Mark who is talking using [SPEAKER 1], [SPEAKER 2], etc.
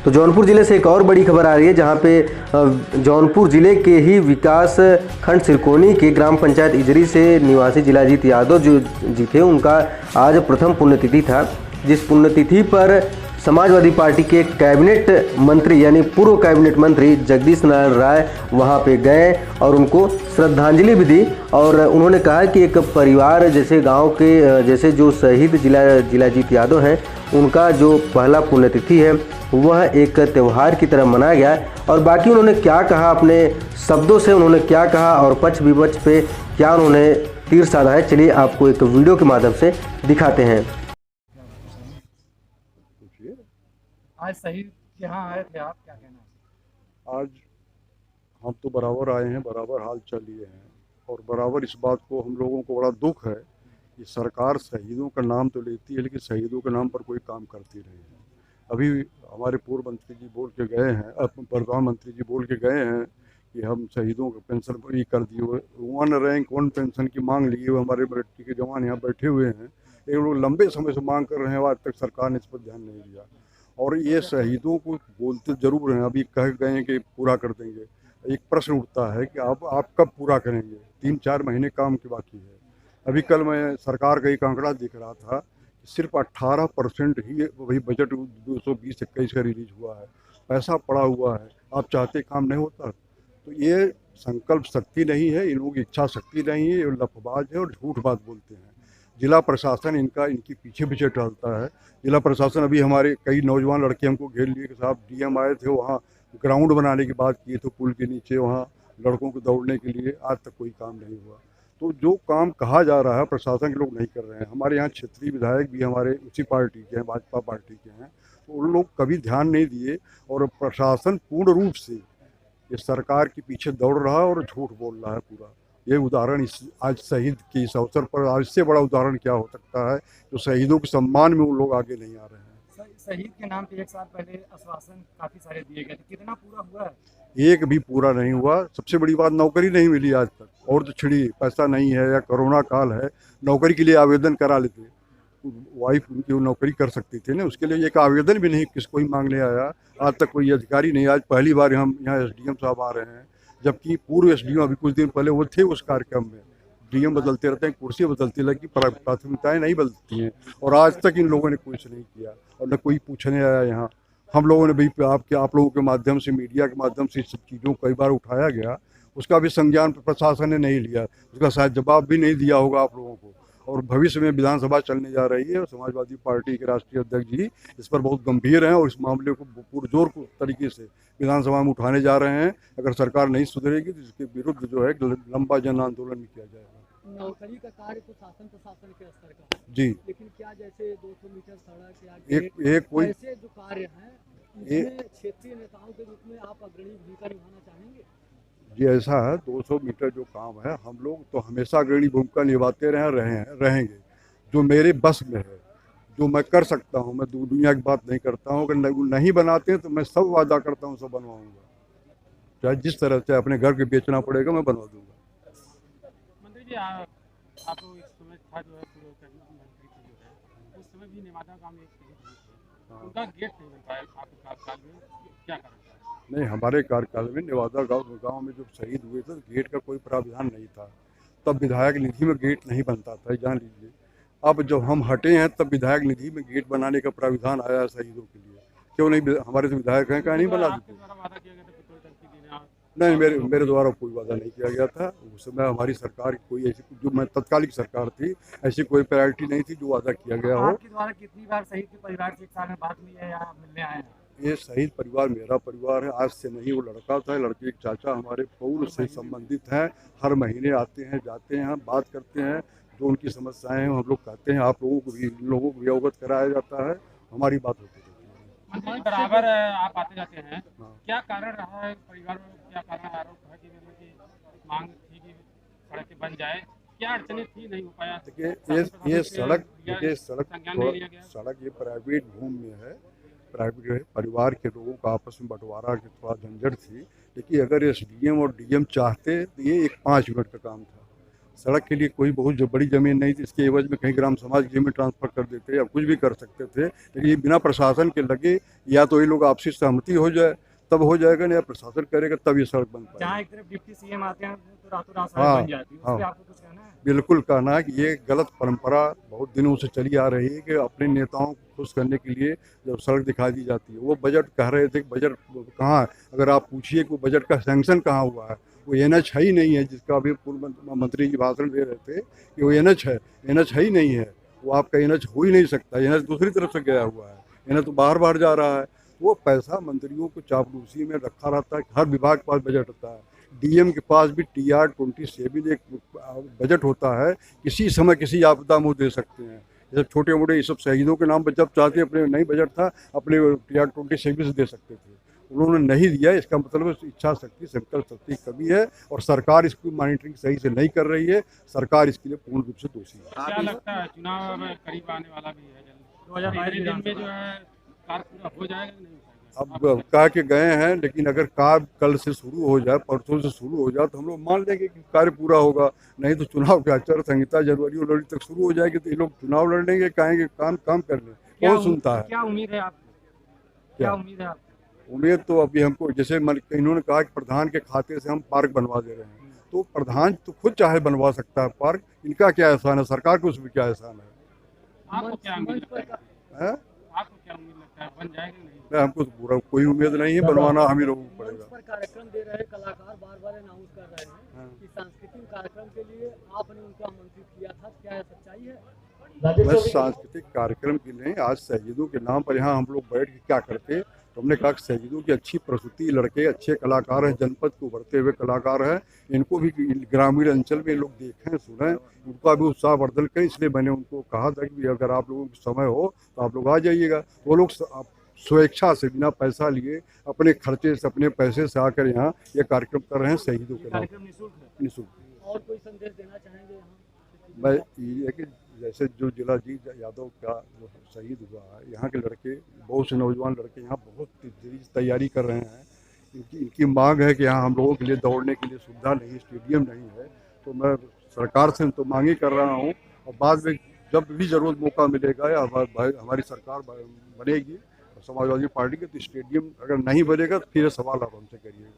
[SPEAKER 1] तो जौनपुर ज़िले से एक और बड़ी खबर आ रही है, जहां पे जौनपुर ज़िले के ही विकास खंड सिरकोनी के ग्राम पंचायत इजरी से निवासी जिलाजीत यादव जो जी थे, उनका आज प्रथम पुण्यतिथि था। जिस पुण्यतिथि पर समाजवादी पार्टी के कैबिनेट मंत्री यानी पूर्व कैबिनेट मंत्री जगदीश नारायण राय वहां पे गए और उनको श्रद्धांजलि भी दी। और उन्होंने कहा कि एक परिवार जैसे गांव के जैसे जो शहीद जिलाजीत यादव हैं, उनका जो पहला पुण्यतिथि है वह एक त्यौहार की तरह मनाया गया। और बाकी उन्होंने क्या कहा, अपने शब्दों से उन्होंने क्या कहा और पक्ष विपक्ष पे क्या उन्होंने तीर साधा है, चलिए आपको एक वीडियो के माध्यम से दिखाते हैं।
[SPEAKER 2] आज शहीद के यहाँ आए थे आप, क्या कहना है?
[SPEAKER 3] आज हम तो बराबर आए हैं, बराबर हाल चल लिए हैं और बराबर इस बात को हम लोगों को बड़ा दुख है कि सरकार शहीदों का नाम तो लेती है लेकिन शहीदों के नाम पर कोई काम करती नहीं है। अभी हमारे पूर्व मंत्री जी बोल के गए हैं, प्रधानमंत्री जी बोल के गए हैं कि हम शहीदों का पेंशन ये कर दिए हुए, 1 रैंक 1 पेंशन की मांग लिए हुए हमारे बेटी के जवान यहाँ बैठे हुए हैं। ये लोग लंबे समय से मांग कर रहे हैं, आज तक सरकार ने इस पर ध्यान नहीं दिया। और ये शहीदों को बोलते जरूर हैं, अभी कह गए हैं कि पूरा कर देंगे। एक प्रश्न उठता है कि आप कब पूरा करेंगे? 3-4 महीने काम की बाकी है। अभी कल मैं सरकार का एक आंकड़ा दिख रहा था कि सिर्फ 18% ही वही बजट 220-21 का रिलीज हुआ है, पैसा पड़ा हुआ है। आप चाहते काम नहीं होता। तो ये संकल्प शक्ति नहीं है, इन लोगों की इच्छा शक्ति नहीं है, ये लफबाज है और झूठ बात बोलते हैं। जिला प्रशासन इनकी पीछे पीछे टहलता है। जिला प्रशासन अभी हमारे कई नौजवान लड़के हमको घेर लिए कि साहब डीएम आए थे, वहाँ ग्राउंड बनाने की बात की तो पुल के नीचे वहाँ लड़कों को दौड़ने के लिए, आज तक कोई काम नहीं हुआ। तो जो काम कहा जा रहा है प्रशासन के लोग नहीं कर रहे हैं। हमारे यहाँ क्षेत्रीय विधायक भी हमारे उसी पार्टी के हैं, भाजपा पार्टी के हैं, तो उन लोग कभी ध्यान नहीं दिए और प्रशासन पूर्ण रूप से ये सरकार के पीछे दौड़ रहा है और झूठ बोल रहा है पूरा। ये उदाहरण आज शहीद के इस अवसर पर आज से बड़ा उदाहरण क्या हो सकता है, जो शहीदों के सम्मान में वो लोग आगे नहीं आ रहे हैं।
[SPEAKER 2] शहीद के नाम पे 1 साल पहले आश्वासन काफी सारे दिए गए थे, कितना पूरा हुआ है?
[SPEAKER 3] एक भी पूरा नहीं हुआ। सबसे बड़ी बात, नौकरी नहीं मिली आज तक। और तो छिड़ी, पैसा नहीं है या कोरोना काल है, नौकरी के लिए आवेदन करा लेते, वाइफ उनकी वो नौकरी कर सकती थी ना, उसके लिए एक आवेदन भी नहीं किस कोई मांगने आया। आज तक कोई अधिकारी नहीं। आज पहली बार हम यहाँ एसडीएम साहब आ रहे हैं, जबकि पूर्व एसडीएम अभी कुछ दिन पहले वो थे उस कार्यक्रम में। डीएम बदलते रहते हैं, कुर्सी बदलती लगी, प्राथमिकताएं नहीं बदलती हैं। और आज तक इन लोगों ने कुछ नहीं किया और न कोई पूछने आया यहाँ। हम लोगों ने भी आप लोगों के माध्यम से, मीडिया के माध्यम से इस सब चीज़ों को कई बार उठाया गया, उसका भी संज्ञान प्रशासन ने नहीं लिया, उसका शायद जवाब भी नहीं दिया होगा आप लोगों को। और भविष्य में विधानसभा चलने जा रही है और समाजवादी पार्टी के राष्ट्रीय अध्यक्ष जी इस पर बहुत गंभीर हैं और इस मामले को पुरजोर तरीके से विधानसभा में उठाने जा रहे हैं। अगर सरकार नहीं सुधरेगी तो इसके विरुद्ध जो है लंबा जन आंदोलन किया जाएगा।
[SPEAKER 2] नौकरी का कार्य तो शासन प्रशासन के स्तर का
[SPEAKER 3] जी,
[SPEAKER 2] लेकिन क्या जैसे 200 मीटर सड़क या
[SPEAKER 3] एक कोई
[SPEAKER 2] ऐसे जो कार्य हैं, इसमें क्षेत्रीय नेताओं के रूप में आप अग्रणी भूमिका निभाना चाहेंगे?
[SPEAKER 3] जी ऐसा है, 200 मीटर जो काम है हम लोग तो हमेशा अग्रणी भूमिका निभाते रहेंगे। जो मेरे बस में है, जो मैं कर सकता हूँ, मैं दुनिया की बात नहीं करता हूँ। अगर नहीं बनाते हैं तो मैं सब वादा करता हूँ, सब बनवाऊँगा। चाहे जिस तरह से अपने घर के बेचना पड़ेगा, मैं बनवा दूँगा।
[SPEAKER 2] मंत्री जी, आप इस समय था जो है पूर्व मंत्री जी जो है, उस समय भी नेवादा गाँव में एक शहीद हुए थे, उनका गेट नहीं बन पाया आपके कार्यकाल में, क्या कारण था?
[SPEAKER 3] नहीं, हमारे कार्यकाल में नेवादा गांव में जब शहीद हुए थे तो गेट का कोई प्रावधान नहीं था। तब विधायक निधि में गेट नहीं बनता था, जान लीजिए। अब जब हम हटे हैं तब विधायक निधि में गेट बनाने का प्रावधान आया है शहीदों के लिए। क्यों नहीं? हमारे तो विधायक हैं, क्या नहीं बना देते? नहीं, मेरे द्वारा कोई वादा नहीं किया गया था। उस समय हमारी सरकार की कोई ऐसी, जो मैं तत्कालिक सरकार थी, ऐसी कोई प्रायोरिटी नहीं थी जो वादा किया गया हो।
[SPEAKER 2] आपके द्वारा कितनी बार शहीद के परिवार से 1 साल में बात हुई है या मिलने आए हैं?
[SPEAKER 3] ये शहीद परिवार मेरा परिवार है, आज से नहीं। वो लड़का था, लड़के के चाचा हमारे पूर्व से संबंधित हैं। हर महीने आते हैं, जाते हैं, बात करते हैं, जो उनकी समस्याएं हैं हम लोग कहते हैं। आप लोगों को भी, इन लोगों को भी अवगत कराया जाता है, हमारी बात होती रहती है।
[SPEAKER 2] मंत्री बराबर आप आते जाते हैं, क्या कारण रहा है परिवार में? क्या कारण आरोप है कि मांग थी कि सड़कें बन जाए, क्या अड़चने थी, नहीं हो पाया?
[SPEAKER 3] देखिए ये सड़क ये प्राइवेट भूमि में है, प्राइवेट परिवार के लोगों का आपस में बंटवारा की थोड़ा झंझट थी। लेकिन अगर एसडीएम और डीएम चाहते तो ये एक 5 मिनट का काम था। सड़क के लिए कोई बहुत जो बड़ी ज़मीन नहीं थी, इसके एवज में कहीं ग्राम समाज की ज़मीन ट्रांसफ़र कर देते या कुछ भी कर सकते थे, लेकिन ये बिना प्रशासन के लगे, या तो ये लोग आपसी सहमति हो जाए तब हो जाएगा, नहीं प्रशासन करेगा तब ये सड़क बन पाएगी।
[SPEAKER 4] जहाँ एक तरफ डिप्टी सीएम आते हैं तो रातों रात सड़क
[SPEAKER 3] हाँ,
[SPEAKER 4] बन जाती है, उस
[SPEAKER 3] हाँ।
[SPEAKER 4] पे आपको कुछ कहना है?
[SPEAKER 3] बिल्कुल कहना है कि ये गलत परंपरा बहुत दिनों से चली आ रही है कि अपने नेताओं को खुश करने के लिए जब सड़क दिखा दी जाती है, वो बजट कह रहे थे कि बजट कहाँ है, अगर आप पूछिए कि बजट का सैंक्शन कहाँ हुआ है, वो एनएच है ही नहीं है, जिसका अभी पूर्व मंत्री जी भाषण दे रहे थे कि वो एनएच है ही नहीं है, वो आपका एनएच हो ही नहीं सकता, एनएच दूसरी तरफ से गया हुआ है, एनएच तो बाहर जा रहा है। वो पैसा मंत्रियों को चापलूसी में रखा रहता है, हर विभाग के पास बजट होता है, डीएम के पास भी TR-27 एक बजट होता है, किसी समय किसी आपदा में दे सकते हैं। जैसे छोटे मोटे ये सब शहीदों के नाम पर जब चाहते अपने नहीं बजट था अपने TR-27 से दे सकते थे, उन्होंने नहीं दिया। इसका मतलब इच्छा शक्ति संकल्प शक्ति की कमी है और सरकार इसकी मॉनिटरिंग सही से नहीं कर रही है, सरकार इसके लिए पूर्ण रूप से दोषी है।
[SPEAKER 2] क्या लगता है चुनाव अब करीब आने वाला भी है, जल्द
[SPEAKER 4] 2022
[SPEAKER 2] दिन में जो है कार्य पूरा हो जाएगा कि नहीं हो
[SPEAKER 3] अब
[SPEAKER 2] पाएगा?
[SPEAKER 3] कह के गए हैं, लेकिन अगर कार्य कल से शुरू हो जाए, परसों से शुरू हो जाए तो हम लोग मान लेंगे कि कार्य पूरा होगा, नहीं तो चुनाव की आचार संहिता जनवरी और तक शुरू हो जाएगी तो ये लोग चुनाव लड़ेंगे, कहेंगे काम कर लें, कौन सुनता है?
[SPEAKER 4] क्या उम्मीद है आपको? क्या उम्मीद है आपको?
[SPEAKER 3] उम्मीद तो अभी हमको, जैसे इन्होंने कहा कि प्रधान के खाते से हम पार्क बनवा दे रहे हैं, तो प्रधान तो खुद चाहे बनवा सकता है पार्क, इनका क्या एहसान है, सरकार को उसमें क्या एहसान
[SPEAKER 2] आपको क्या उम्मीद लगता है?
[SPEAKER 3] है?
[SPEAKER 2] आपको क्या उम्मीद लगता है बन जाएगा कि नहीं?
[SPEAKER 3] नहीं, हमको तो पूरा कोई उम्मीद नहीं है, बनवाना हम ही लोगों को
[SPEAKER 5] मंच
[SPEAKER 3] पड़ेगा।
[SPEAKER 5] पर कार्यक्रम दे रहे कलाकार बार अनाउंस कर रहे हैं कि सांस्कृतिक कार्यक्रम के लिए आपने उनको आमंत्रित किया था, क्या है सच्चाई है?
[SPEAKER 3] बस सांस्कृतिक कार्यक्रम के लिए आज शहीदों के नाम पर यहाँ हम लोग बैठ के क्या करते, तो हमने कहा कि शहीदों की अच्छी प्रस्तुति, लड़के अच्छे कलाकार हैं, जनपद को उभरते हुए कलाकार हैं, इनको भी ग्रामीण अंचल में लोग देखें सुनें, उनका भी उत्साहवर्धन करें, इसलिए मैंने उनको कहा था कि अगर आप लोगों को समय हो तो आप लोग आ जाइएगा। वो लोग स्वेच्छा से बिना पैसा लिए अपने खर्चे से अपने पैसे से आकर यहाँ ये कार्यक्रम कर रहे हैं शहीदों के नाम
[SPEAKER 4] कार्यक्रम निःशुल्क है।
[SPEAKER 3] निःशुल्क।
[SPEAKER 5] और कोई संदेश देना चाहेंगे यहाँ?
[SPEAKER 3] मैं ये है कि जैसे जो जिला जी यादव का जो शहीद हुआ है, यहाँ के लड़के बहुत से नौजवान लड़के यहाँ बहुत तेजी से तैयारी कर रहे हैं, इनकी मांग है कि यहाँ हम लोगों के लिए दौड़ने के लिए सुविधा नहीं, स्टेडियम नहीं है, तो मैं सरकार से तो मांग ही कर रहा हूँ और बाद में जब भी ज़रूरत मौका मिलेगा या हमारी सरकार बनेगी समाजवादी पार्टी के, तो स्टेडियम अगर नहीं बनेगा तो फिर सवाल आप हमसे करिएगा।